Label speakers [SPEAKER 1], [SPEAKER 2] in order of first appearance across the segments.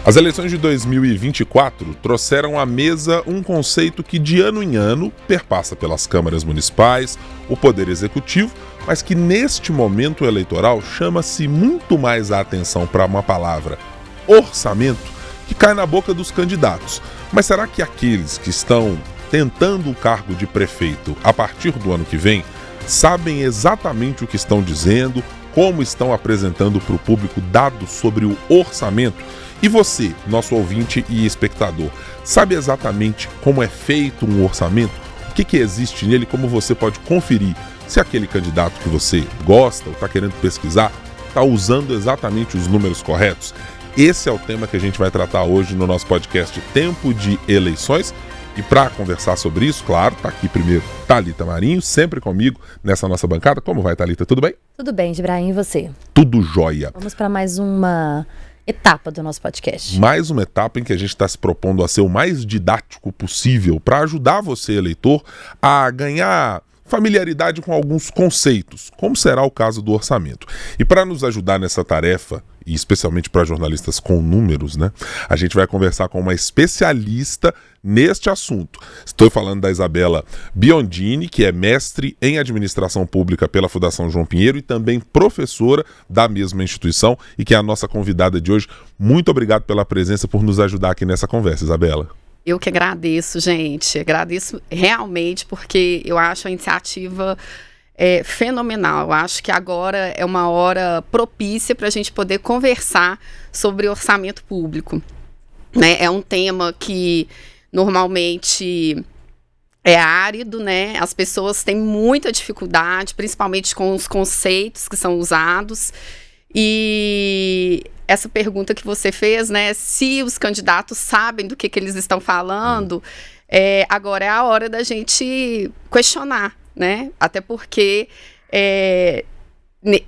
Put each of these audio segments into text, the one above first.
[SPEAKER 1] As eleições de 2024 trouxeram à mesa um conceito que de ano em ano perpassa pelas câmaras municipais, o Poder Executivo, mas que neste momento eleitoral chama-se muito mais a atenção para uma palavra, orçamento, que cai na boca dos candidatos. Mas será que aqueles que estão tentando o cargo de prefeito a partir do ano que vem sabem exatamente o que estão dizendo, como estão apresentando para o público dados sobre o orçamento? E você, nosso ouvinte e espectador, sabe exatamente como é feito um orçamento? O que existe nele? Como você pode conferir se aquele candidato que você gosta ou está querendo pesquisar está usando exatamente os números corretos? Esse é o tema que a gente vai tratar hoje no nosso podcast Tempo de Eleições. E para conversar sobre isso, claro, está aqui primeiro Thalita Marinho, sempre comigo nessa nossa bancada. Como vai, Thalita? Tudo bem?
[SPEAKER 2] Tudo bem, Gibraim, e você?
[SPEAKER 1] Tudo jóia.
[SPEAKER 2] Vamos para mais uma etapa do nosso podcast.
[SPEAKER 1] Mais uma etapa em que a gente está se propondo a ser o mais didático possível para ajudar você, eleitor, a ganhar familiaridade com alguns conceitos, como será o caso do orçamento. E para nos ajudar nessa tarefa, e especialmente para jornalistas com números, né, a gente vai conversar com uma especialista neste assunto. Estou falando da Isabela Biondini, que é mestre em administração pública pela Fundação João Pinheiro e também professora da mesma instituição e que é a nossa convidada de hoje. Muito obrigado pela presença, por nos ajudar aqui nessa conversa, Isabela.
[SPEAKER 3] Eu que agradeço, gente. Agradeço realmente, porque eu acho a iniciativa fenomenal. Eu acho que agora é uma hora propícia para a gente poder conversar sobre orçamento público, né? É um tema que normalmente é árido, né? As pessoas têm muita dificuldade, principalmente com os conceitos que são usados. E essa pergunta que você fez, né? Se os candidatos sabem do que eles estão falando, agora é a hora da gente questionar, né? Até porque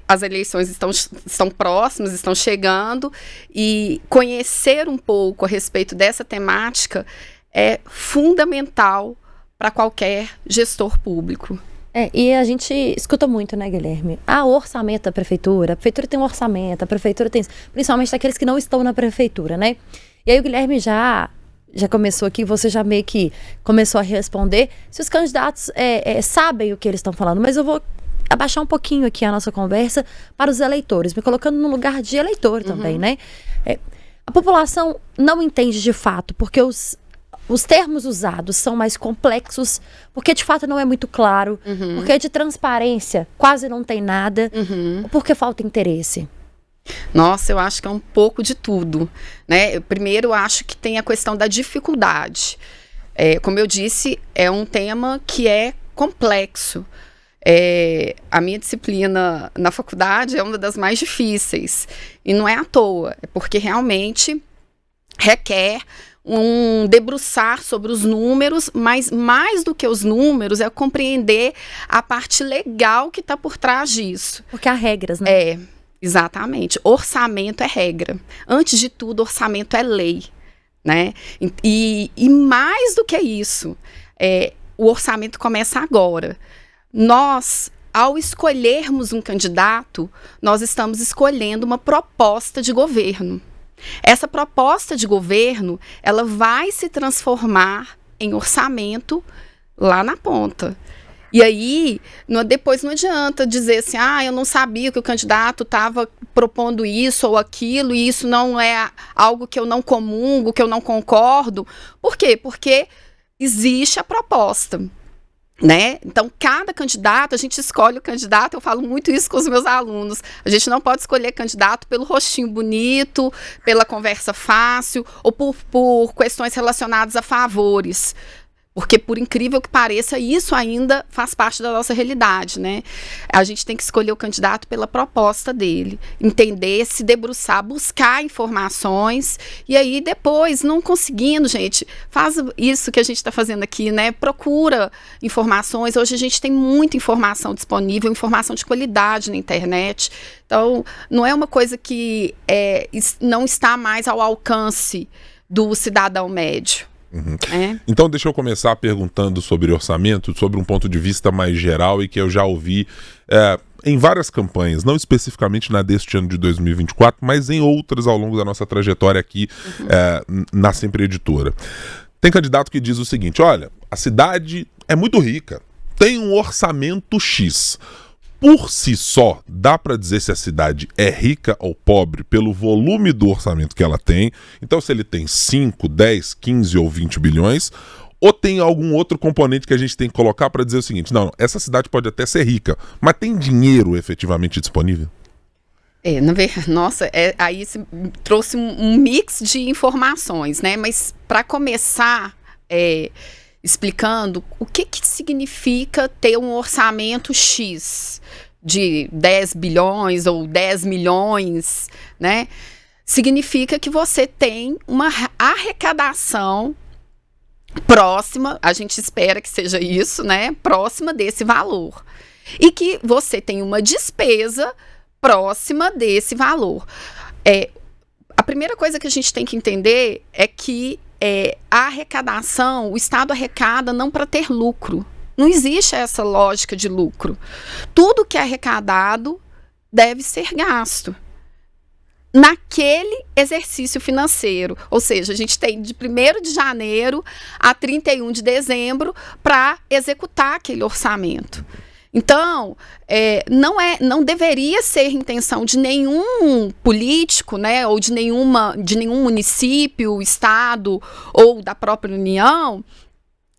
[SPEAKER 3] as eleições estão próximas, estão chegando, e conhecer um pouco a respeito dessa temática é fundamental para qualquer gestor público.
[SPEAKER 2] E a gente escuta muito, né, Guilherme? O orçamento da prefeitura. A prefeitura tem um orçamento, a prefeitura tem... Principalmente daqueles que não estão na prefeitura, né? E aí o Guilherme já começou aqui, você já meio que começou a responder se os candidatos sabem o que eles estão falando. Mas eu vou abaixar um pouquinho aqui a nossa conversa para os eleitores, me colocando no lugar de eleitor também, né? A população não entende de fato, porque os termos usados são mais complexos, porque de fato não é muito claro, porque de transparência quase não tem nada, porque falta interesse.
[SPEAKER 3] Nossa, eu acho que é um pouco de tudo, né? Primeiro, eu acho que tem a questão da dificuldade. Como eu disse, é um tema que é complexo. A minha disciplina na faculdade é uma das mais difíceis. E não é à toa, é porque realmente requer um debruçar sobre os números, mas mais do que os números é compreender a parte legal que está por trás disso.
[SPEAKER 2] Porque há regras, né?
[SPEAKER 3] Exatamente. Orçamento é regra. Antes de tudo, orçamento é lei, né? E mais do que isso, o orçamento começa agora. Nós, ao escolhermos um candidato, nós estamos escolhendo uma proposta de governo. Essa proposta de governo, ela vai se transformar em orçamento lá na ponta. E aí, depois não adianta dizer assim, eu não sabia que o candidato estava propondo isso ou aquilo, e isso não é algo que eu não comungo, que eu não concordo. Por quê? Porque existe a proposta, né? Então, cada candidato, a gente escolhe o candidato, eu falo muito isso com os meus alunos, a gente não pode escolher candidato pelo rostinho bonito, pela conversa fácil, ou por questões relacionadas a favores. Porque, por incrível que pareça, isso ainda faz parte da nossa realidade, né? A gente tem que escolher o candidato pela proposta dele, entender, se debruçar, buscar informações, e aí depois, não conseguindo, gente, faz isso que a gente está fazendo aqui, né? Procura informações. Hoje a gente tem muita informação disponível, informação de qualidade na internet. Então, não é uma coisa que não está mais ao alcance do cidadão médio.
[SPEAKER 1] Então deixa eu começar perguntando sobre orçamento, sobre um ponto de vista mais geral e que eu já ouvi em várias campanhas, não especificamente na deste ano de 2024, mas em outras ao longo da nossa trajetória aqui na Sempre Editora. Tem candidato que diz o seguinte: olha, a cidade é muito rica, tem um orçamento X. Por si só, dá para dizer se a cidade é rica ou pobre pelo volume do orçamento que ela tem. Então, se ele tem 5, 10, 15 ou 20 bilhões, ou tem algum outro componente que a gente tem que colocar para dizer o seguinte: não, essa cidade pode até ser rica, mas tem dinheiro efetivamente disponível?
[SPEAKER 3] Nossa, aí você trouxe um mix de informações, né? Mas para começar explicando o que significa ter um orçamento X de 10 bilhões ou 10 milhões, né? Significa que você tem uma arrecadação próxima, a gente espera que seja isso, né? Próxima desse valor. E que você tem uma despesa próxima desse valor. A primeira coisa que a gente tem que entender é que a arrecadação, o Estado arrecada não para ter lucro. Não existe essa lógica de lucro. Tudo que é arrecadado deve ser gasto naquele exercício financeiro. Ou seja, a gente tem de 1º de janeiro a 31 de dezembro para executar aquele orçamento. Então, não deveria ser intenção de nenhum político, né, ou de nenhum município, estado ou da própria União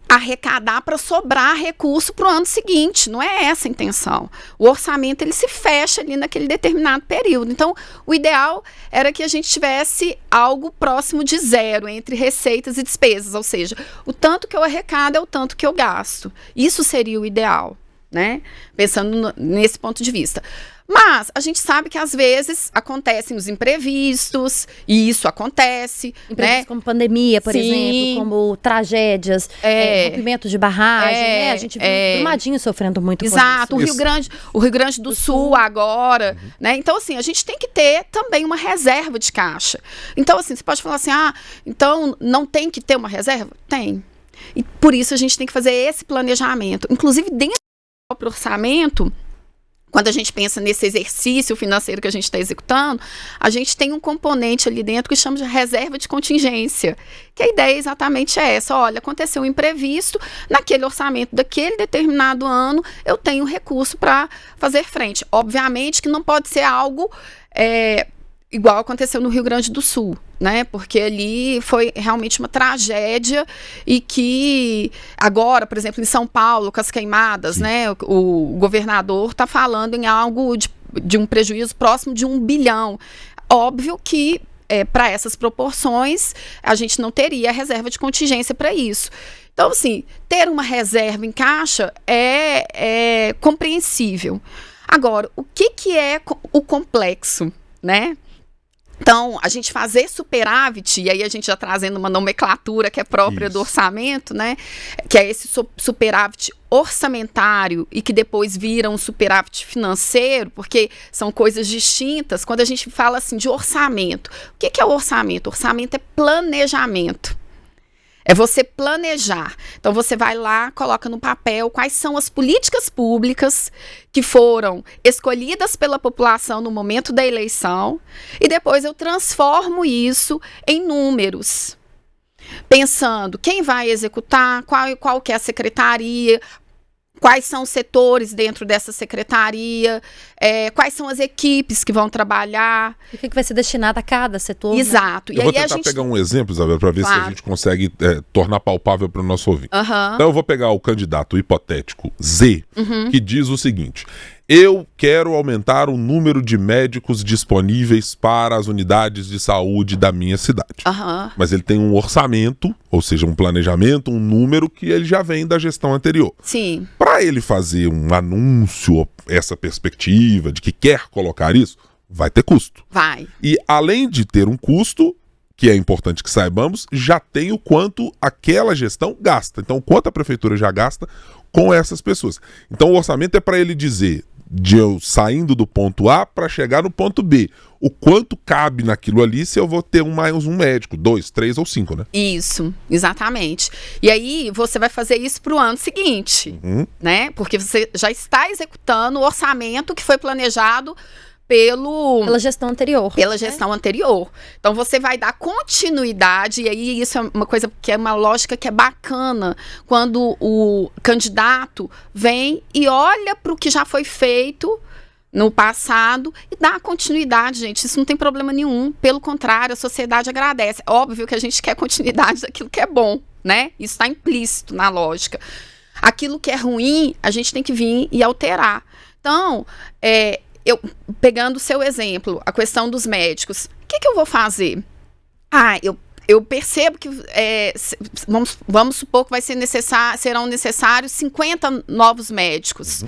[SPEAKER 3] arrecadar para sobrar recurso para o ano seguinte. Não é essa a intenção. O orçamento ele se fecha ali naquele determinado período. Então, o ideal era que a gente tivesse algo próximo de zero entre receitas e despesas, ou seja, o tanto que eu arrecado é o tanto que eu gasto. Isso seria o ideal, né? Pensando nesse ponto de vista. Mas a gente sabe que às vezes acontecem os imprevistos, e isso acontece.
[SPEAKER 2] Imprevistos, né? Como pandemia, por exemplo, como tragédias, rompimento de barragem, né? A gente viu Brumadinho sofrendo muito.
[SPEAKER 3] Exato, o Rio Grande do Sul agora, né? Então, assim, a gente tem que ter também uma reserva de caixa. Então, assim, você pode falar assim, então não tem que ter uma reserva? Tem. E por isso a gente tem que fazer esse planejamento. Inclusive, dentro do próprio orçamento, quando a gente pensa nesse exercício financeiro que a gente está executando, a gente tem um componente ali dentro que chama de reserva de contingência, que a ideia exatamente é essa: olha, aconteceu um imprevisto, naquele orçamento daquele determinado ano, eu tenho recurso para fazer frente. Obviamente que não pode ser algo igual aconteceu no Rio Grande do Sul, né? Porque ali foi realmente uma tragédia e que agora, por exemplo, em São Paulo, com as queimadas, né? O governador está falando em algo de um prejuízo próximo de 1 bilhão. Óbvio que para essas proporções a gente não teria reserva de contingência para isso. Então, assim, ter uma reserva em caixa é compreensível. Agora, o que é o complexo, né? Então, a gente fazer superávit, e aí a gente já trazendo uma nomenclatura que é própria do orçamento, né? Que é esse superávit orçamentário e que depois vira um superávit financeiro, porque são coisas distintas. Quando a gente fala assim de orçamento, o que é o orçamento? Orçamento é planejamento. É você planejar. Então, você vai lá, coloca no papel quais são as políticas públicas que foram escolhidas pela população no momento da eleição, e depois eu transformo isso em números. Pensando quem vai executar, qual que é a secretaria, quais são os setores dentro dessa secretaria, quais são as equipes que vão trabalhar.
[SPEAKER 2] E o que vai ser destinado a cada setor.
[SPEAKER 3] Exato.
[SPEAKER 1] Eu vou tentar pegar um exemplo, Isabel, para ver se a gente consegue tornar palpável para o nosso ouvinte.
[SPEAKER 3] Uhum.
[SPEAKER 1] Então eu vou pegar o candidato hipotético Z, que diz o seguinte: eu quero aumentar o número de médicos disponíveis para as unidades de saúde da minha cidade.
[SPEAKER 3] Uhum.
[SPEAKER 1] Mas ele tem um orçamento, ou seja, um planejamento, um número que ele já vem da gestão anterior.
[SPEAKER 3] Sim.
[SPEAKER 1] Para ele fazer um anúncio, essa perspectiva de que quer colocar isso, vai ter custo.
[SPEAKER 3] Vai.
[SPEAKER 1] E além de ter um custo, que é importante que saibamos, já tem o quanto aquela gestão gasta. Então, o quanto a prefeitura já gasta com essas pessoas. Então, o orçamento é para ele dizer, de eu saindo do ponto A para chegar no ponto B, o quanto cabe naquilo ali se eu vou ter mais um médico, 2, 3 ou 5, né?
[SPEAKER 3] Isso, exatamente. E aí você vai fazer isso para o ano seguinte, né? Porque você já está executando o orçamento que foi planejado pela
[SPEAKER 2] gestão anterior.
[SPEAKER 3] Pela gestão anterior. Então, você vai dar continuidade, e aí isso é uma coisa que é uma lógica que é bacana, quando o candidato vem e olha para o que já foi feito no passado e dá continuidade, gente. Isso não tem problema nenhum. Pelo contrário, a sociedade agradece. Óbvio que a gente quer continuidade daquilo que é bom, né? Isso está implícito na lógica. Aquilo que é ruim, a gente tem que vir e alterar. Então, pegando o seu exemplo, a questão dos médicos, o que eu vou fazer? Eu percebo que, vamos supor que serão necessários 50 novos médicos.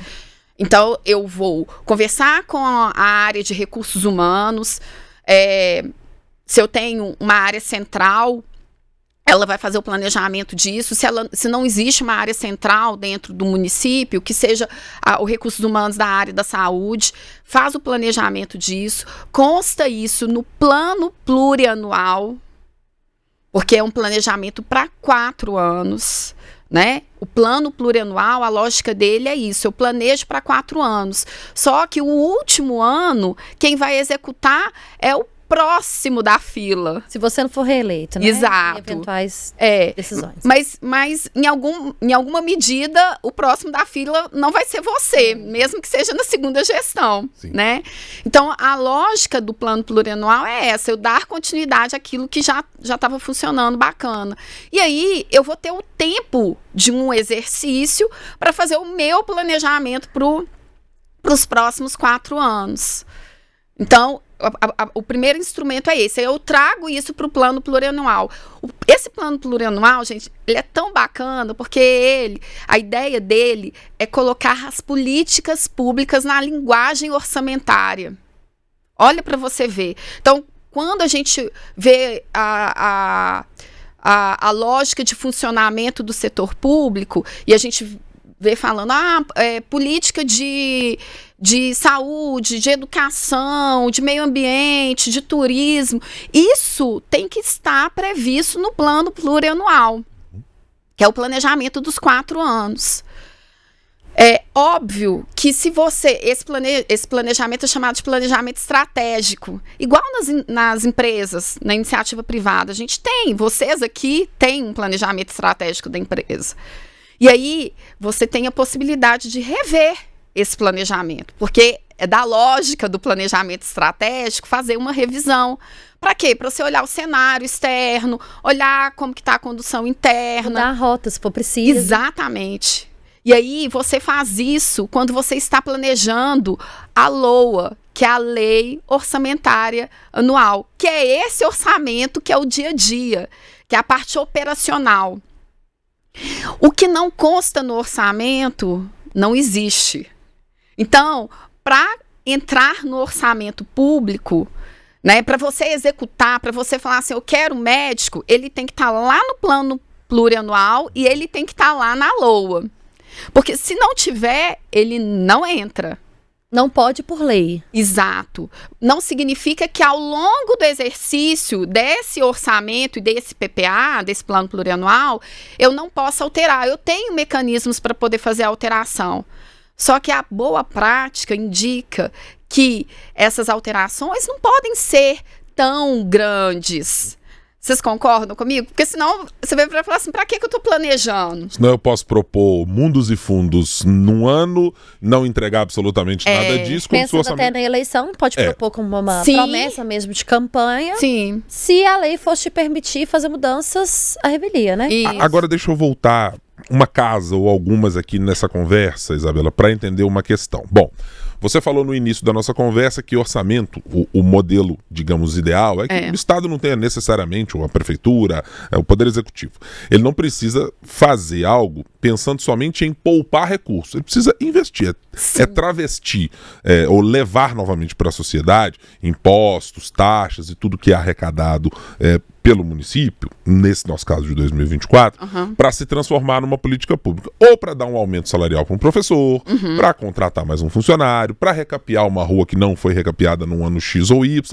[SPEAKER 3] Então, eu vou conversar com a área de recursos humanos, se eu tenho uma área central, ela vai fazer o planejamento disso. Se não existe uma área central dentro do município, que seja o recursos humanos da área da saúde, faz o planejamento disso, consta isso no plano plurianual, porque é um planejamento para 4 anos, né? O plano plurianual, a lógica dele é isso, eu planejo para 4 anos. Só que o último ano, quem vai executar é o próximo da fila.
[SPEAKER 2] Se você não for reeleito, né?
[SPEAKER 3] Exato.
[SPEAKER 2] Em eventuais decisões.
[SPEAKER 3] Mas em alguma medida, o próximo da fila não vai ser você, mesmo que seja na segunda gestão, né? Então, a lógica do plano plurianual é essa, eu dar continuidade àquilo que já estava funcionando bacana. E aí, eu vou ter o tempo de um exercício para fazer o meu planejamento para os próximos 4 anos. Então, o primeiro instrumento é esse. Eu trago isso para o plano plurianual. Esse plano plurianual, gente, ele é tão bacana porque a ideia dele é colocar as políticas públicas na linguagem orçamentária. Olha para você ver. Então, quando a gente vê a lógica de funcionamento do setor público e a gente vê falando política de saúde, de educação, de meio ambiente, de turismo, isso tem que estar previsto no plano plurianual, que é o planejamento dos 4 anos. É óbvio que se você... Esse planejamento é chamado de planejamento estratégico. Igual nas empresas, na iniciativa privada, a gente tem. Vocês aqui têm um planejamento estratégico da empresa. E aí, você tem a possibilidade de rever esse planejamento. Porque é da lógica do planejamento estratégico fazer uma revisão. Para quê? Para você olhar o cenário externo, olhar como que está a condução interna.
[SPEAKER 2] Mudar a rota, se for preciso.
[SPEAKER 3] Exatamente. E aí você faz isso quando você está planejando a LOA, que é a Lei Orçamentária Anual, que é esse orçamento que é o dia a dia, que é a parte operacional. O que não consta no orçamento não existe. Então, para entrar no orçamento público, né, para você executar, para você falar assim, eu quero médico, ele tem que estar lá no plano plurianual e ele tem que estar lá na LOA. Porque se não tiver, ele não entra.
[SPEAKER 2] Não pode por lei.
[SPEAKER 3] Exato. Não significa que ao longo do exercício desse orçamento e desse PPA, desse plano plurianual, eu não possa alterar. Eu tenho mecanismos para poder fazer a alteração. Só que a boa prática indica que essas alterações não podem ser tão grandes. Vocês concordam comigo? Porque senão você vai falar assim, para que eu estou planejando?
[SPEAKER 1] Senão eu posso propor mundos e fundos num ano, não entregar absolutamente nada disso.
[SPEAKER 2] Pensando até na eleição, pode propor como uma promessa mesmo de campanha.
[SPEAKER 3] Sim.
[SPEAKER 2] Se a lei fosse te permitir fazer mudanças à revelia, né?
[SPEAKER 1] Agora deixa eu voltar uma casa ou algumas aqui nessa conversa, Isabela, para entender uma questão. Bom, você falou no início da nossa conversa que orçamento, o modelo, digamos, ideal, é que o Estado não tenha necessariamente, ou a prefeitura, o Poder Executivo. Ele não precisa fazer algo pensando somente em poupar recursos. Ele precisa investir, travestir, ou levar novamente para a sociedade impostos, taxas e tudo que é arrecadado pelo município, nesse nosso caso de 2024, para se transformar numa política pública. Ou para dar um aumento salarial para um professor, para contratar mais um funcionário, para recapear uma rua que não foi recapeada num ano X ou Y,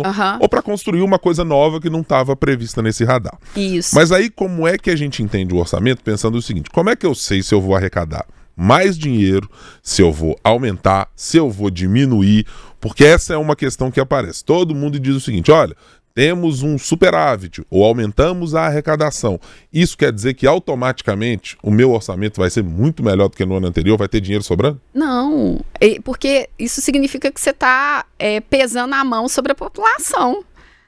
[SPEAKER 1] ou para construir uma coisa nova que não estava prevista nesse radar.
[SPEAKER 3] Isso.
[SPEAKER 1] Mas aí como é que a gente entende o orçamento pensando o seguinte, como é que eu sei se eu vou arrecadar mais dinheiro, se eu vou aumentar, se eu vou diminuir, porque essa é uma questão que aparece. Todo mundo diz o seguinte, olha, temos um superávit ou aumentamos a arrecadação. Isso quer dizer que automaticamente o meu orçamento vai ser muito melhor do que no ano anterior, vai ter dinheiro sobrando?
[SPEAKER 3] Não, porque isso significa que você está pesando a mão sobre a população.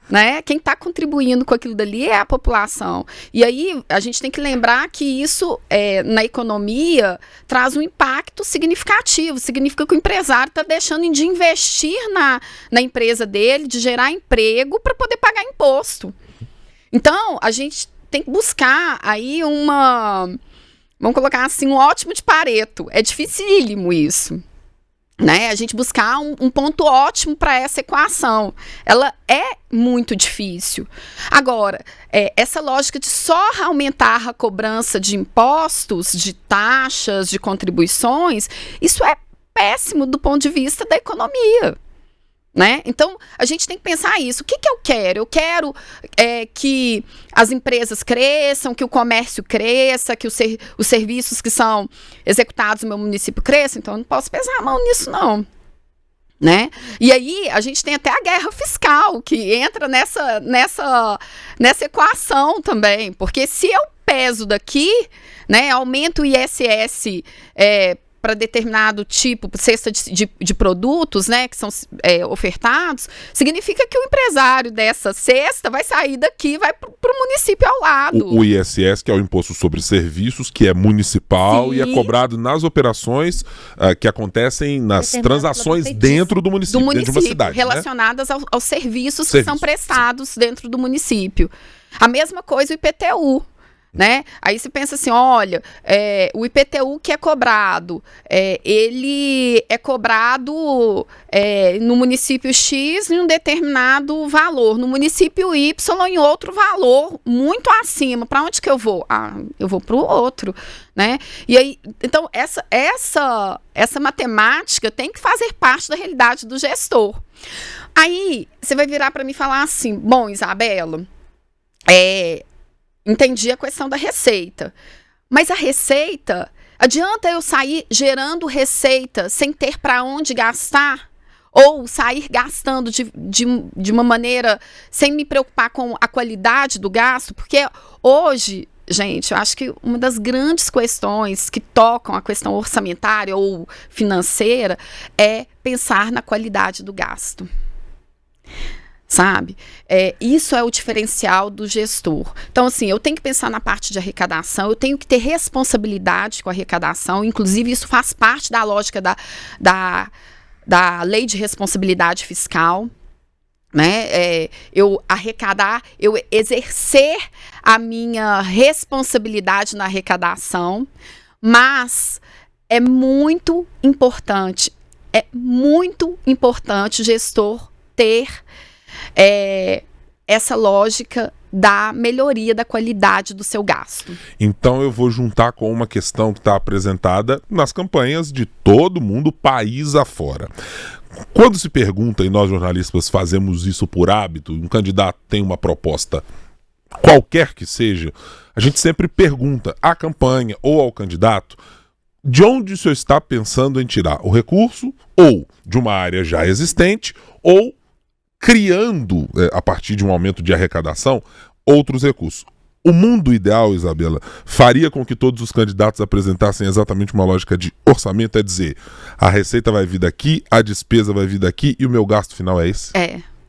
[SPEAKER 3] Né? Quem está contribuindo com aquilo dali é a população. E aí a gente tem que lembrar que isso na economia traz um impacto significativo. Significa que o empresário está deixando de investir na empresa dele, de gerar emprego para poder pagar imposto. Então a gente tem que buscar aí vamos colocar assim, um ótimo de Pareto. É dificílimo isso. Né? A gente buscar um ponto ótimo para essa equação. Ela é muito difícil. Agora, essa lógica de só aumentar a cobrança de impostos, de taxas, de contribuições, isso é péssimo do ponto de vista da economia. Né? Então, a gente tem que pensar isso. O que eu quero? Eu quero que as empresas cresçam, que o comércio cresça, que os serviços que são executados no meu município cresçam. Então, eu não posso pesar a mão nisso, não. Né? E aí, a gente tem até a guerra fiscal, que entra nessa equação também. Porque se eu peso daqui, né, aumento o ISS para determinado tipo, cesta de produtos, né, que são ofertados, significa que o empresário dessa cesta vai sair daqui e vai para o município ao lado.
[SPEAKER 1] O ISS, que é o Imposto sobre Serviços, que é municipal. Sim. E é cobrado nas operações que acontecem, nas transações dentro do município, dentro de uma cidade.
[SPEAKER 3] Relacionadas, né, aos serviços que são prestados, sim, dentro do município. A mesma coisa o IPTU. Né? Aí você pensa assim, olha, o IPTU que é cobrado, ele é cobrado no município X em um determinado valor, no município Y em outro valor, muito acima. Para onde que eu vou? Eu vou para o outro. Né? E aí, então, essa matemática tem que fazer parte da realidade do gestor. Aí, você vai virar para mim e falar assim, bom, Isabela, entendi a questão da receita. Mas a receita, adianta eu sair gerando receita sem ter para onde gastar? Ou sair gastando de uma maneira sem me preocupar com a qualidade do gasto? Porque hoje, gente, eu acho que uma das grandes questões que tocam a questão orçamentária ou financeira é pensar na qualidade do gasto. Sabe? Isso é o diferencial do gestor. Então, assim, eu tenho que pensar na parte de arrecadação, eu tenho que ter responsabilidade com a arrecadação, inclusive isso faz parte da lógica da lei de responsabilidade fiscal, né? Eu arrecadar, eu exercer a minha responsabilidade na arrecadação, mas é muito importante o gestor ter essa lógica da melhoria da qualidade do seu gasto.
[SPEAKER 1] Então eu vou juntar com uma questão que está apresentada nas campanhas de todo mundo, país afora. Quando se pergunta, e nós jornalistas fazemos isso por hábito, um candidato tem uma proposta qualquer que seja, a gente sempre pergunta à campanha ou ao candidato de onde o senhor está pensando em tirar o recurso, ou de uma área já existente, ou criando, a partir de um aumento de arrecadação, outros recursos. O mundo ideal, Isabela, faria com que todos os candidatos apresentassem exatamente uma lógica de orçamento, é dizer, a receita vai vir daqui, a despesa vai vir daqui e o meu gasto final é esse?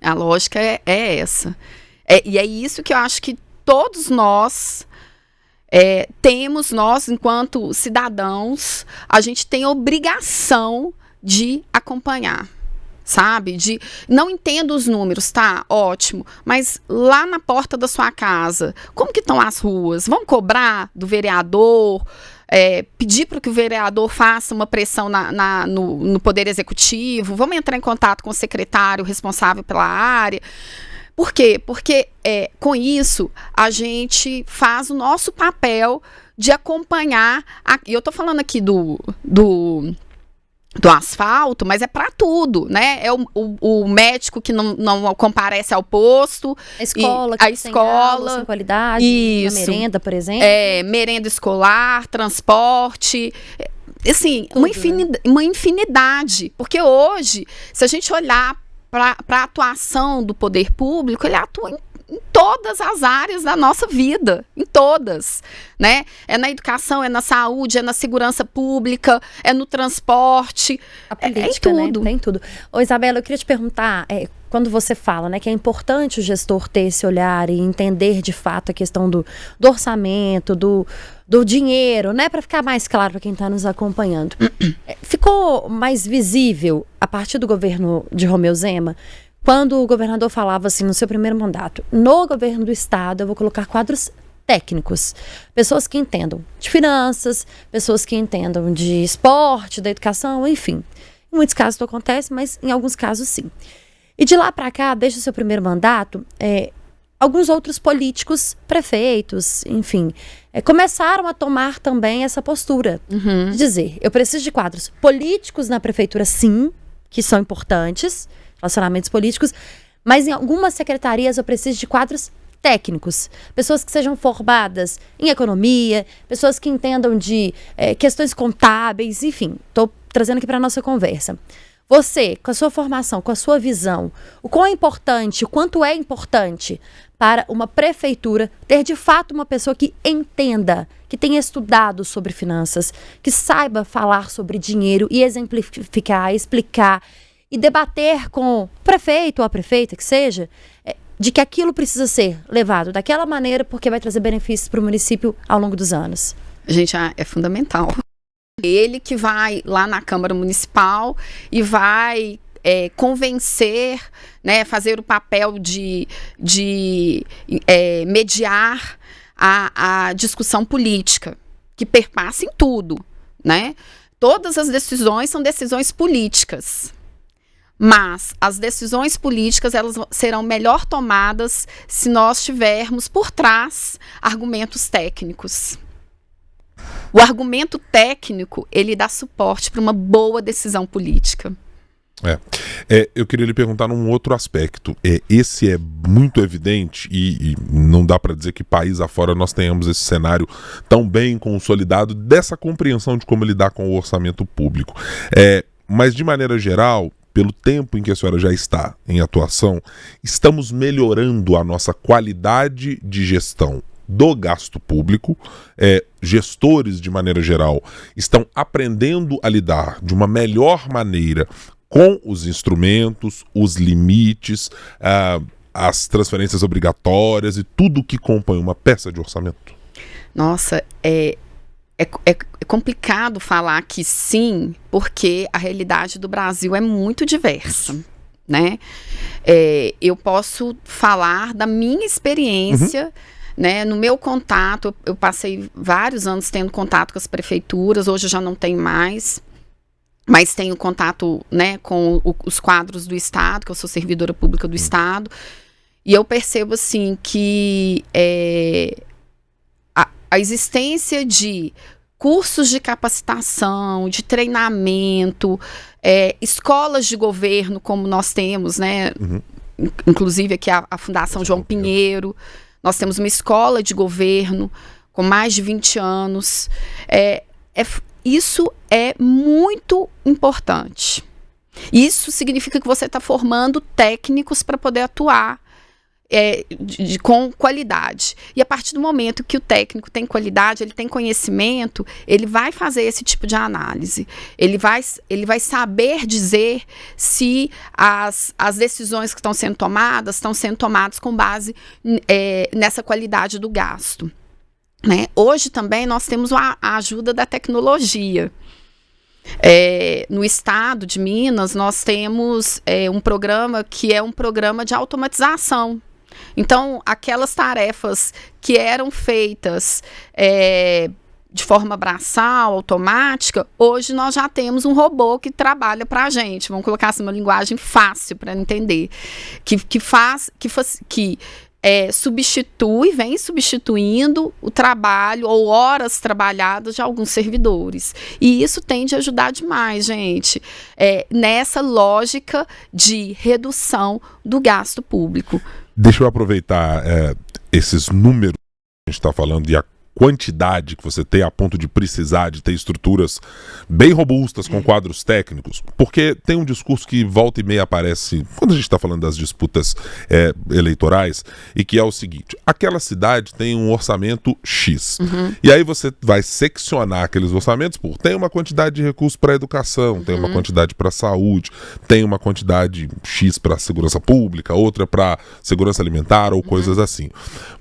[SPEAKER 3] A lógica é essa. E é isso que eu acho que todos nós temos, nós enquanto cidadãos, a gente tem obrigação de acompanhar. Sabe? Não entendo os números, tá? Ótimo. Mas lá na porta da sua casa, como que estão as ruas? Vão cobrar do vereador? Pedir para que o vereador faça uma pressão no Poder Executivo? Vamos entrar em contato com o secretário responsável pela área? Por quê? Porque com isso a gente faz o nosso papel de acompanhar. E eu estou falando aqui do asfalto, mas é para tudo, né? É o médico que não comparece ao posto.
[SPEAKER 2] A escola,
[SPEAKER 3] a escola
[SPEAKER 2] sem qualidade,
[SPEAKER 3] isso.
[SPEAKER 2] A merenda, por exemplo.
[SPEAKER 3] Merenda escolar, transporte. Assim,
[SPEAKER 2] Tudo,
[SPEAKER 3] uma infinidade. Porque hoje, se a gente olhar para a atuação do poder público, ele atua em todas as áreas da nossa vida, em todas, né? É na educação, é na saúde, é na segurança pública, é no transporte,
[SPEAKER 2] a política,
[SPEAKER 3] em tudo.
[SPEAKER 2] Né? Tem tudo. Ô, Isabela, eu queria te perguntar, quando você fala, né, que é importante o gestor ter esse olhar e entender de fato a questão do orçamento, do dinheiro, né, para ficar mais claro para quem está nos acompanhando. Ficou mais visível a partir do governo de Romeu Zema, quando o governador falava assim no seu primeiro mandato: no governo do estado eu vou colocar quadros técnicos, pessoas que entendam de finanças, pessoas que entendam de esporte, da educação, enfim. Em muitos casos não acontece, mas em alguns casos sim. E de lá para cá, desde o seu primeiro mandato, alguns outros políticos, prefeitos, enfim, começaram a tomar também essa postura de dizer: eu preciso de quadros políticos na prefeitura, sim, que são importantes, relacionamentos políticos, mas em algumas secretarias eu preciso de quadros técnicos, pessoas que sejam formadas em economia, pessoas que entendam de questões contábeis, enfim, estou trazendo aqui para a nossa conversa. Você, com a sua formação, com a sua visão, o quanto é importante para uma prefeitura ter de fato uma pessoa que entenda, que tenha estudado sobre finanças, que saiba falar sobre dinheiro e exemplificar, explicar e debater com o prefeito ou a prefeita, que seja, de que aquilo precisa ser levado daquela maneira porque vai trazer benefícios para o município ao longo dos anos.
[SPEAKER 3] Gente, é fundamental. Ele que vai lá na Câmara Municipal e vai convencer, né, fazer o papel de mediar a discussão política, que perpassa em tudo, né? Todas as decisões são decisões políticas. Mas as decisões políticas elas serão melhor tomadas se nós tivermos por trás argumentos técnicos. O argumento técnico, ele dá suporte para uma boa decisão política.
[SPEAKER 1] Eu queria lhe perguntar num outro aspecto. Esse é muito evidente e não dá para dizer que país afora nós tenhamos esse cenário tão bem consolidado dessa compreensão de como lidar com o orçamento público. Mas de maneira geral, pelo tempo em que a senhora já está em atuação, estamos melhorando a nossa qualidade de gestão do gasto público. Gestores, de maneira geral, estão aprendendo a lidar de uma melhor maneira com os instrumentos, os limites, as transferências obrigatórias e tudo que compõe uma peça de orçamento.
[SPEAKER 3] Nossa, é complicado falar que sim, porque a realidade do Brasil é muito diversa, né? Eu posso falar da minha experiência, né? No meu contato, eu passei vários anos tendo contato com as prefeituras, hoje eu já não tenho mais, mas tenho contato, né, com os quadros do Estado, que eu sou servidora pública do Estado, e eu percebo assim que a existência de cursos de capacitação, de treinamento, escolas de governo, como nós temos, né? Inclusive aqui a Fundação João Pinheiro, nós temos uma escola de governo com mais de 20 anos. Isso é muito importante. Isso significa que você está formando técnicos para poder atuar com qualidade. E a partir do momento que o técnico tem qualidade, ele tem conhecimento, ele vai fazer esse tipo de análise. Ele vai saber dizer se as decisões que estão sendo tomadas com base nessa qualidade do gasto. Né? Hoje também nós temos a ajuda da tecnologia. No estado de Minas, nós temos um programa que é um programa de automatização. Então, aquelas tarefas que eram feitas de forma braçal, automática, hoje nós já temos um robô que trabalha para a gente. Vamos colocar assim uma linguagem fácil para entender, que vem substituindo o trabalho ou horas trabalhadas de alguns servidores. E isso tende a ajudar demais, gente, nessa lógica de redução do gasto público.
[SPEAKER 1] Deixa eu aproveitar esses números que a gente está falando e a quantidade que você tem a ponto de precisar de ter estruturas bem robustas com quadros técnicos, porque tem um discurso que volta e meia aparece quando a gente está falando das disputas eleitorais, e que é o seguinte: aquela cidade tem um orçamento X, e aí você vai seccionar aqueles orçamentos por tem uma quantidade de recursos para educação, tem uma quantidade para saúde, tem uma quantidade X para segurança pública, outra para segurança alimentar ou coisas assim.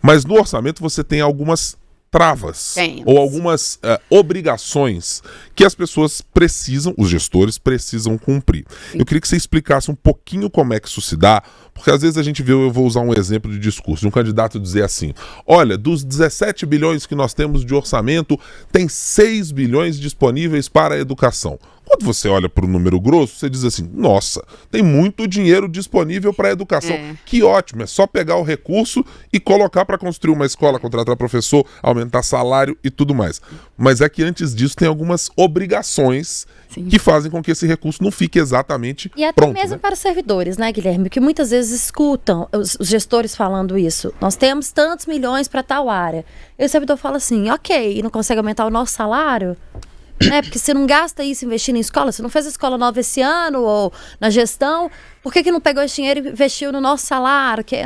[SPEAKER 1] Mas no orçamento você tem algumas travas ou algumas obrigações que as pessoas precisam, os gestores precisam cumprir. Sim. Eu queria que você explicasse um pouquinho como é que isso se dá, porque às vezes a gente vê, eu vou usar um exemplo de discurso, de um candidato dizer assim: olha, dos 17 bilhões que nós temos de orçamento, tem 6 bilhões disponíveis para a educação. Quando você olha para o número grosso, você diz assim: nossa, tem muito dinheiro disponível para a educação. Que ótimo, é só pegar o recurso e colocar para construir uma escola, contratar professor, aumentar salário e tudo mais. Mas é que antes disso tem algumas obrigações que fazem com que esse recurso não fique exatamente pronto. E até
[SPEAKER 2] mesmo para os servidores, né, Guilherme? Que muitas vezes escutam os gestores falando isso. Nós temos tantos milhões para tal área. E o servidor fala assim: ok, e não consegue aumentar o nosso salário? Porque você não gasta isso investindo em escola, você não fez a escola nova esse ano ou na gestão, por que não pegou esse dinheiro e investiu no nosso salário? Que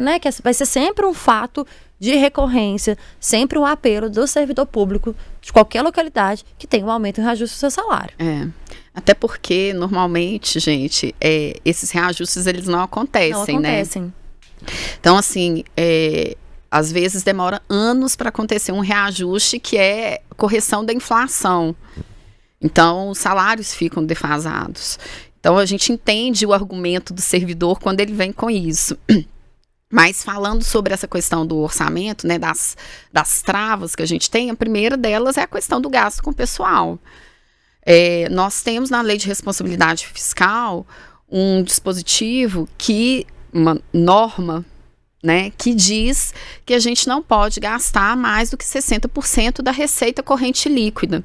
[SPEAKER 2] vai ser sempre um fato de recorrência, sempre um apelo do servidor público de qualquer localidade que tenha um aumento e reajuste do seu salário.
[SPEAKER 3] Até porque, normalmente, gente, esses reajustes eles não acontecem, né? Então, assim, às vezes demora anos para acontecer um reajuste que é correção da inflação. Então, os salários ficam defasados. Então, a gente entende o argumento do servidor quando ele vem com isso. Mas falando sobre essa questão do orçamento, né, das travas que a gente tem, a primeira delas é a questão do gasto com o pessoal. Nós temos na Lei de Responsabilidade Fiscal um dispositivo uma norma, né, que diz que a gente não pode gastar mais do que 60% da receita corrente líquida.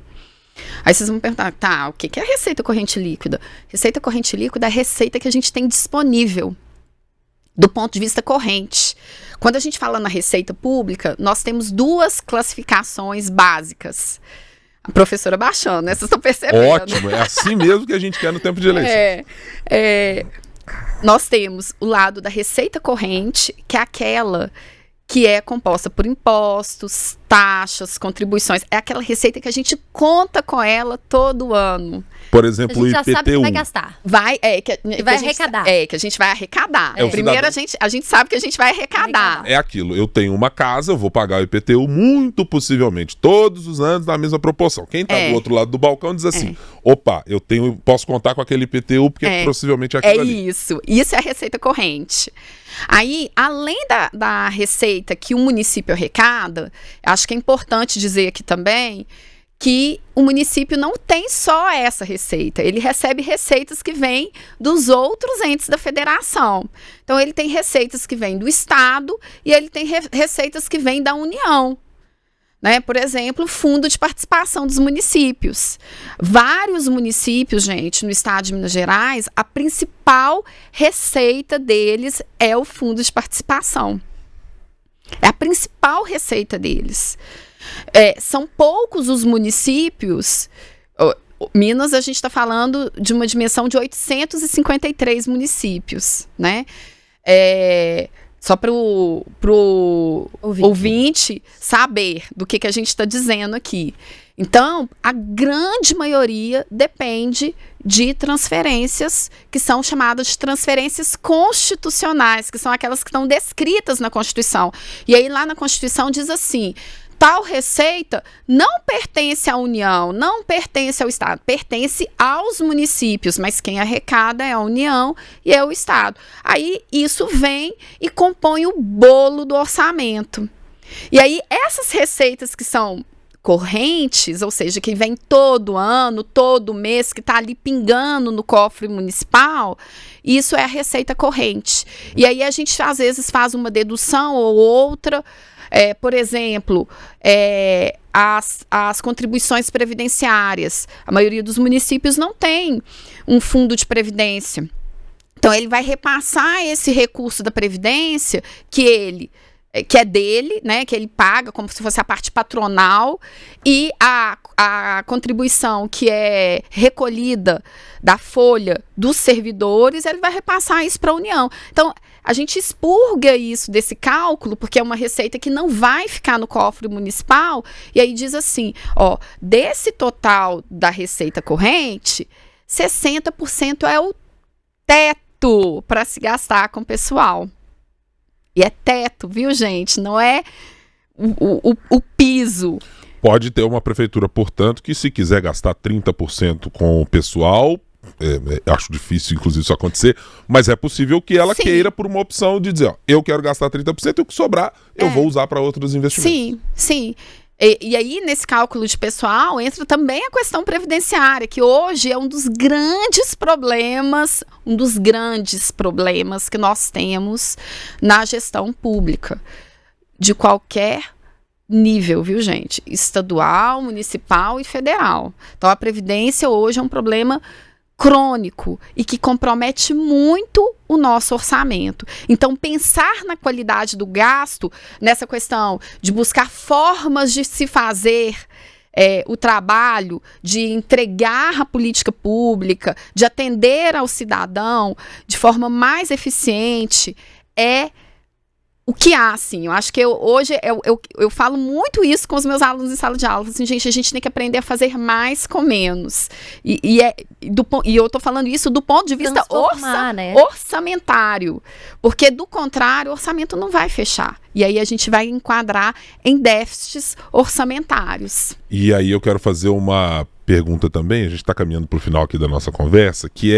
[SPEAKER 3] Aí vocês vão perguntar, o que é receita corrente líquida? Receita corrente líquida é a receita que a gente tem disponível do ponto de vista corrente. Quando a gente fala na receita pública, nós temos 2 classificações básicas. A professora baixando, né? Vocês estão percebendo?
[SPEAKER 1] Ótimo, é assim mesmo que a gente quer no tempo de eleição.
[SPEAKER 3] Nós temos o lado da receita corrente, que é aquela que é composta por impostos, taxas, contribuições. É aquela receita que a gente conta com ela todo ano.
[SPEAKER 1] Por exemplo, o IPTU.
[SPEAKER 2] A gente já sabe que vai gastar.
[SPEAKER 3] Vai
[SPEAKER 2] arrecadar.
[SPEAKER 3] Que a gente vai arrecadar. Primeiro a gente sabe que a gente vai arrecadar.
[SPEAKER 1] É aquilo, eu tenho uma casa, eu vou pagar o IPTU muito possivelmente todos os anos na mesma proporção. Quem está do outro lado do balcão diz assim: opa, posso contar com aquele IPTU porque possivelmente é aquilo ali.
[SPEAKER 3] Isso é a receita corrente. Aí, além da receita que o município arrecada, acho que é importante dizer aqui também que o município não tem só essa receita, ele recebe receitas que vêm dos outros entes da federação. Então, ele tem receitas que vêm do Estado e ele tem receitas que vêm da União. Né? Por exemplo, o Fundo de Participação dos Municípios. Vários municípios, gente, no estado de Minas Gerais, a principal receita deles é o Fundo de Participação. É a principal receita deles. São poucos os municípios. Minas, a gente está falando de uma dimensão de 853 municípios, né? Só para o ouvinte saber do que a gente está dizendo aqui. Então, a grande maioria depende de transferências que são chamadas de transferências constitucionais, que são aquelas que estão descritas na Constituição. E aí, lá na Constituição diz assim: tal receita não pertence à União, não pertence ao Estado, pertence aos municípios, mas quem arrecada é a União e é o Estado. Aí isso vem e compõe o bolo do orçamento. E aí essas receitas que são correntes, ou seja, que vem todo ano, todo mês, que está ali pingando no cofre municipal, isso é a receita corrente. E aí a gente, às vezes, faz uma dedução ou outra. Por exemplo, as contribuições previdenciárias. A maioria dos municípios não tem um fundo de previdência. Então, ele vai repassar esse recurso da Previdência que é dele, né, que ele paga como se fosse a parte patronal, e a contribuição que é recolhida da folha dos servidores, ele vai repassar isso para a União. Então, a gente expurga isso desse cálculo, porque é uma receita que não vai ficar no cofre municipal, e aí diz assim, desse total da receita corrente, 60% é o teto para se gastar com o pessoal. E é teto, viu, gente? Não é o piso.
[SPEAKER 1] Pode ter uma prefeitura, portanto, que se quiser gastar 30% com o pessoal, acho difícil, inclusive, isso acontecer, mas é possível que ela queira por uma opção de dizer, eu quero gastar 30% e o que sobrar eu vou usar para outros investimentos. Sim.
[SPEAKER 3] E aí, nesse cálculo de pessoal, entra também a questão previdenciária, que hoje é um dos grandes problemas que nós temos na gestão pública, de qualquer nível, viu, gente? Estadual, municipal e federal. Então, a previdência hoje é um problema crônico e que compromete muito o nosso orçamento. Então, pensar na qualidade do gasto, nessa questão de buscar formas de se fazer o trabalho, de entregar a política pública, de atender ao cidadão de forma mais eficiente, é o que há, assim. Eu acho que hoje eu falo muito isso com os meus alunos em sala de aula. Assim, gente, a gente tem que aprender a fazer mais com menos. E eu estou falando isso do ponto de vista orçamentário. Porque, do contrário, o orçamento não vai fechar. E aí a gente vai enquadrar em déficits orçamentários.
[SPEAKER 1] E aí eu quero fazer uma pergunta também, a gente está caminhando para o final aqui da nossa conversa, que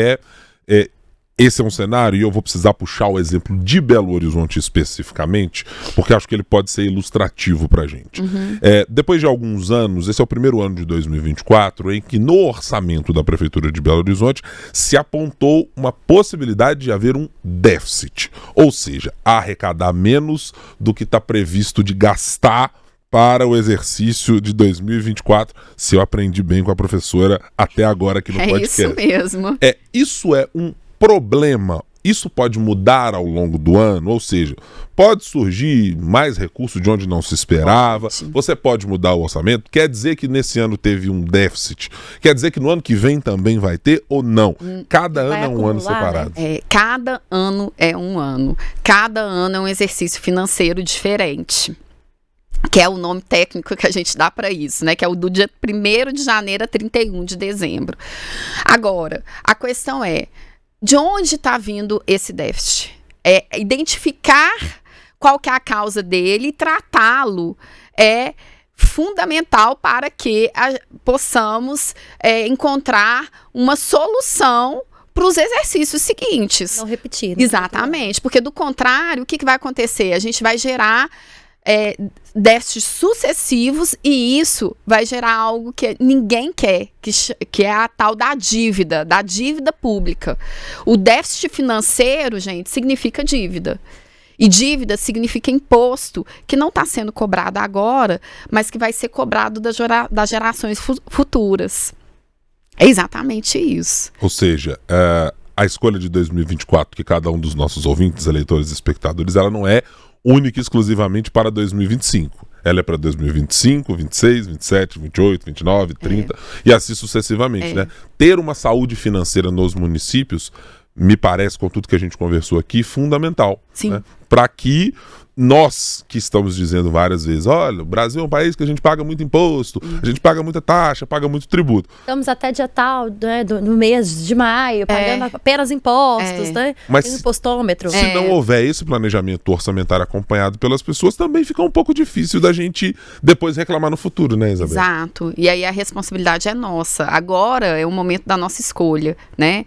[SPEAKER 1] esse é um cenário, e eu vou precisar puxar o exemplo de Belo Horizonte especificamente, porque acho que ele pode ser ilustrativo para a gente. Depois de alguns anos, esse é o primeiro ano de 2024, em que no orçamento da Prefeitura de Belo Horizonte se apontou uma possibilidade de haver um déficit, ou seja, arrecadar menos do que está previsto de gastar para o exercício de 2024, se eu aprendi bem com a professora até agora aqui no podcast.
[SPEAKER 3] É isso mesmo.
[SPEAKER 1] Isso é um problema. Isso pode mudar ao longo do ano, ou seja, pode surgir mais recursos de onde não se esperava, você pode mudar o orçamento, quer dizer que nesse ano teve um déficit, quer dizer que no ano que vem também vai ter ou não? Cada ano é um ano separado.
[SPEAKER 3] Né? Cada ano é um ano, cada ano é um exercício financeiro diferente, que é o nome técnico que a gente dá para isso, né? Que é o do dia 1º de janeiro a 31 de dezembro. Agora, a questão é, de onde está vindo esse déficit? Identificar qual que é a causa dele e tratá-lo é fundamental para que possamos encontrar uma solução para os exercícios seguintes.
[SPEAKER 2] Não repetir.
[SPEAKER 3] Exatamente, porque do contrário, o que vai acontecer? A gente vai gerar déficits sucessivos e isso vai gerar algo que ninguém quer, que é a tal da dívida pública. O déficit financeiro, gente, significa dívida. E dívida significa imposto, que não está sendo cobrado agora, mas que vai ser cobrado das gerações futuras. É exatamente isso.
[SPEAKER 1] Ou seja, a escolha de 2024, que cada um dos nossos ouvintes, eleitores e espectadores, ela não é única e exclusivamente para 2025. Ela é para 2025, 26, 27, 28, 29, 30 e assim sucessivamente, né? Ter uma saúde financeira nos municípios, me parece, com tudo que a gente conversou aqui, fundamental.
[SPEAKER 3] Sim.
[SPEAKER 1] Né? Para que nós, que estamos dizendo várias vezes, olha, o Brasil é um país que a gente paga muito imposto, a gente paga muita taxa, paga muito tributo.
[SPEAKER 2] Estamos até dia tal, né, no mês de maio, pagando apenas impostos, né?
[SPEAKER 1] Mas
[SPEAKER 2] impostômetro.
[SPEAKER 1] Se não houver esse planejamento orçamentário acompanhado pelas pessoas, também fica um pouco difícil da gente depois reclamar no futuro, né, Isabel?
[SPEAKER 3] Exato. E aí a responsabilidade é nossa. Agora é o momento da nossa escolha, né?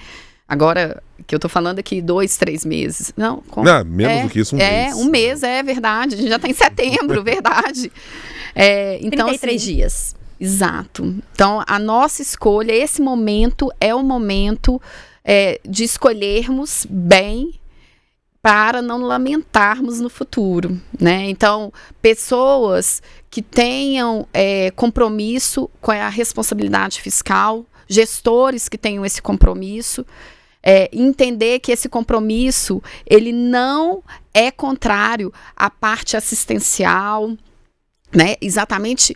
[SPEAKER 3] Agora, que eu tô falando aqui 2, 3 meses. Não,
[SPEAKER 1] menos do que isso, um mês.
[SPEAKER 3] Um mês, é verdade. A gente já tá em setembro, verdade. Então,
[SPEAKER 2] 33 dias.
[SPEAKER 3] Exato. Então, a nossa escolha, esse momento é o momento de escolhermos bem para não lamentarmos no futuro, né? Então, pessoas que tenham compromisso com a responsabilidade fiscal, gestores que tenham esse compromisso, entender que esse compromisso ele não é contrário à parte assistencial, né? Exatamente,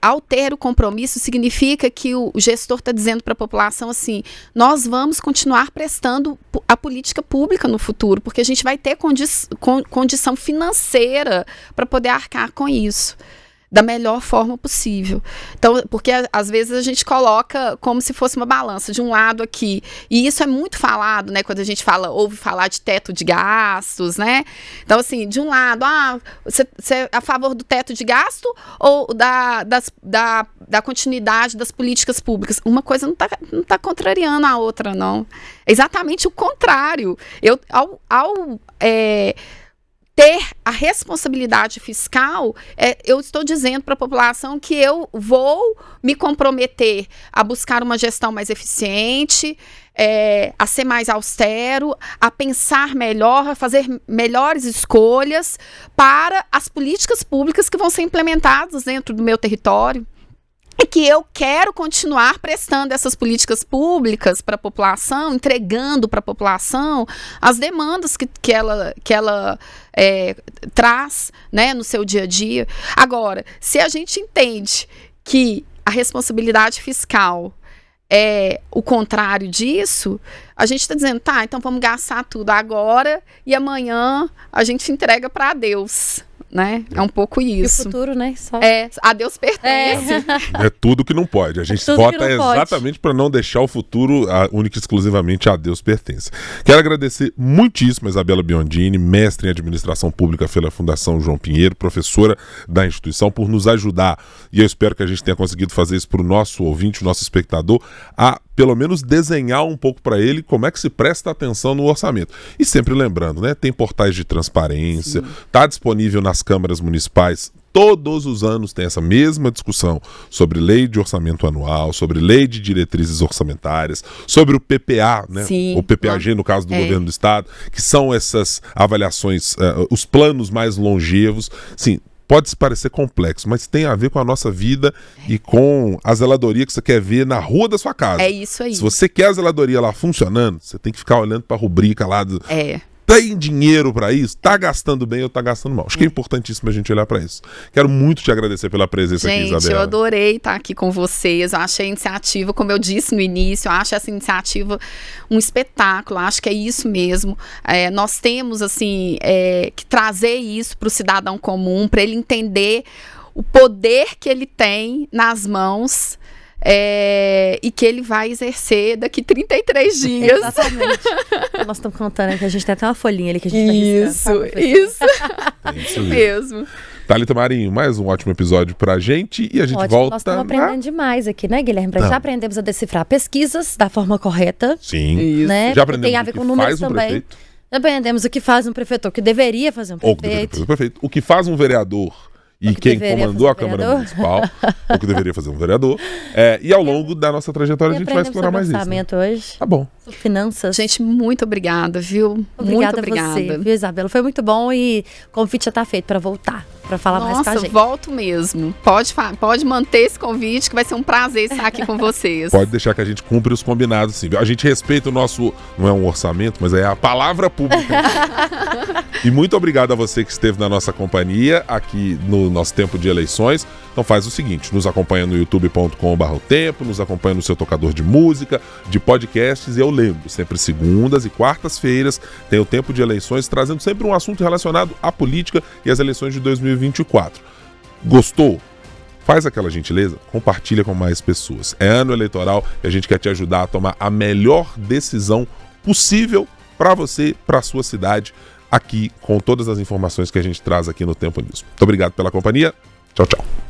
[SPEAKER 3] ao ter o compromisso significa que o gestor está dizendo para a população assim, nós vamos continuar prestando a política pública no futuro, porque a gente vai ter condição financeira para poder arcar com isso da melhor forma possível. Então, porque às vezes a gente coloca como se fosse uma balança de um lado aqui, e isso é muito falado, né, quando a gente ouve falar de teto de gastos, né? Então, assim, de um lado, você é a favor do teto de gasto ou da continuidade das políticas públicas? Uma coisa não tá contrariando a outra, não. É exatamente o contrário. Ao ter a responsabilidade fiscal, eu estou dizendo para a população que eu vou me comprometer a buscar uma gestão mais eficiente, a ser mais austero, a pensar melhor, a fazer melhores escolhas para as políticas públicas que vão ser implementadas dentro do meu território. E que eu quero continuar prestando essas políticas públicas para a população, entregando para a população as demandas que ela traz, né, no seu dia a dia. Agora, se a gente entende que a responsabilidade fiscal é o contrário disso, a gente está dizendo, então vamos gastar tudo agora e amanhã a gente entrega para Deus. Né? É um pouco isso.
[SPEAKER 2] E o futuro, né?
[SPEAKER 3] A Deus pertence.
[SPEAKER 1] É tudo que não pode. A gente vota exatamente para não deixar o futuro única e exclusivamente a Deus pertence. Quero agradecer muitíssimo a Isabela Biondini, mestre em administração pública pela Fundação João Pinheiro, professora da instituição, por nos ajudar, e eu espero que a gente tenha conseguido fazer isso para o nosso ouvinte, o nosso espectador, a pelo menos desenhar um pouco para ele como é que se presta atenção no orçamento. E sempre lembrando, né, tem portais de transparência, está disponível nas câmaras municipais. Todos os anos tem essa mesma discussão sobre lei de orçamento anual, sobre lei de diretrizes orçamentárias, sobre o PPA, né? O PPAG no caso do governo do estado, que são essas avaliações, os planos mais longevos. Sim, pode parecer complexo, mas tem a ver com a nossa vida e com a zeladoria que você quer ver na rua da sua casa.
[SPEAKER 3] É isso aí.
[SPEAKER 1] Se você quer a zeladoria lá funcionando, você tem que ficar olhando para a rubrica lá do... Tem dinheiro para isso? Tá gastando bem ou tá gastando mal? Acho que é importantíssimo a gente olhar para isso. Quero muito te agradecer pela presença aqui, Isabela.
[SPEAKER 3] Gente, eu adorei estar aqui com vocês. Eu achei a iniciativa, como eu disse no início, eu acho essa iniciativa um espetáculo. Acho que é isso mesmo. Nós temos, assim, que trazer isso para o cidadão comum, para ele entender o poder que ele tem nas mãos. E que ele vai exercer daqui 33 dias.
[SPEAKER 2] Exatamente. Nós estamos contando que a gente tem até uma folhinha ali que a gente vai riscando.
[SPEAKER 3] Isso mesmo.
[SPEAKER 1] Thalita Marinho, mais um ótimo episódio pra gente e a gente volta...
[SPEAKER 2] Nós estamos aprendendo demais aqui, né, Guilherme? Já aprendemos a decifrar pesquisas da forma correta.
[SPEAKER 1] Sim.
[SPEAKER 2] Né?
[SPEAKER 1] Já aprendemos
[SPEAKER 2] tem a ver com números também.
[SPEAKER 1] Prefeito.
[SPEAKER 2] Já aprendemos o que faz um prefeito, o que deveria fazer um prefeito.
[SPEAKER 1] O que faz um vereador... E quem comandou a Câmara Municipal, o que deveria fazer um vereador. E ao longo da nossa trajetória a gente vai explorar mais isso.
[SPEAKER 2] Orçamento hoje.
[SPEAKER 1] Tá bom.
[SPEAKER 2] Finanças.
[SPEAKER 3] Gente, muito obrigada, viu?
[SPEAKER 2] Obrigada a você, viu, Isabela? Foi muito bom e o convite já está feito para voltar, para falar mais com a gente.
[SPEAKER 3] Nossa, volto mesmo. Pode manter esse convite, que vai ser um prazer estar aqui com vocês.
[SPEAKER 1] Pode deixar que a gente cumpre os combinados, sim. A gente respeita o nosso, não é um orçamento, mas é a palavra pública. E muito obrigado a você que esteve na nossa companhia aqui no nosso tempo de eleições. Então faz o seguinte, nos acompanha no youtube.com/otempo, nos acompanha no seu tocador de música, de podcasts, e eu lembro, sempre segundas e quartas-feiras tem o Tempo de Eleições, trazendo sempre um assunto relacionado à política e às eleições de 2024. Gostou? Faz aquela gentileza, compartilha com mais pessoas. É ano eleitoral e a gente quer te ajudar a tomar a melhor decisão possível para você, para a sua cidade, aqui com todas as informações que a gente traz aqui no Tempo News. Muito obrigado pela companhia. Tchau, tchau.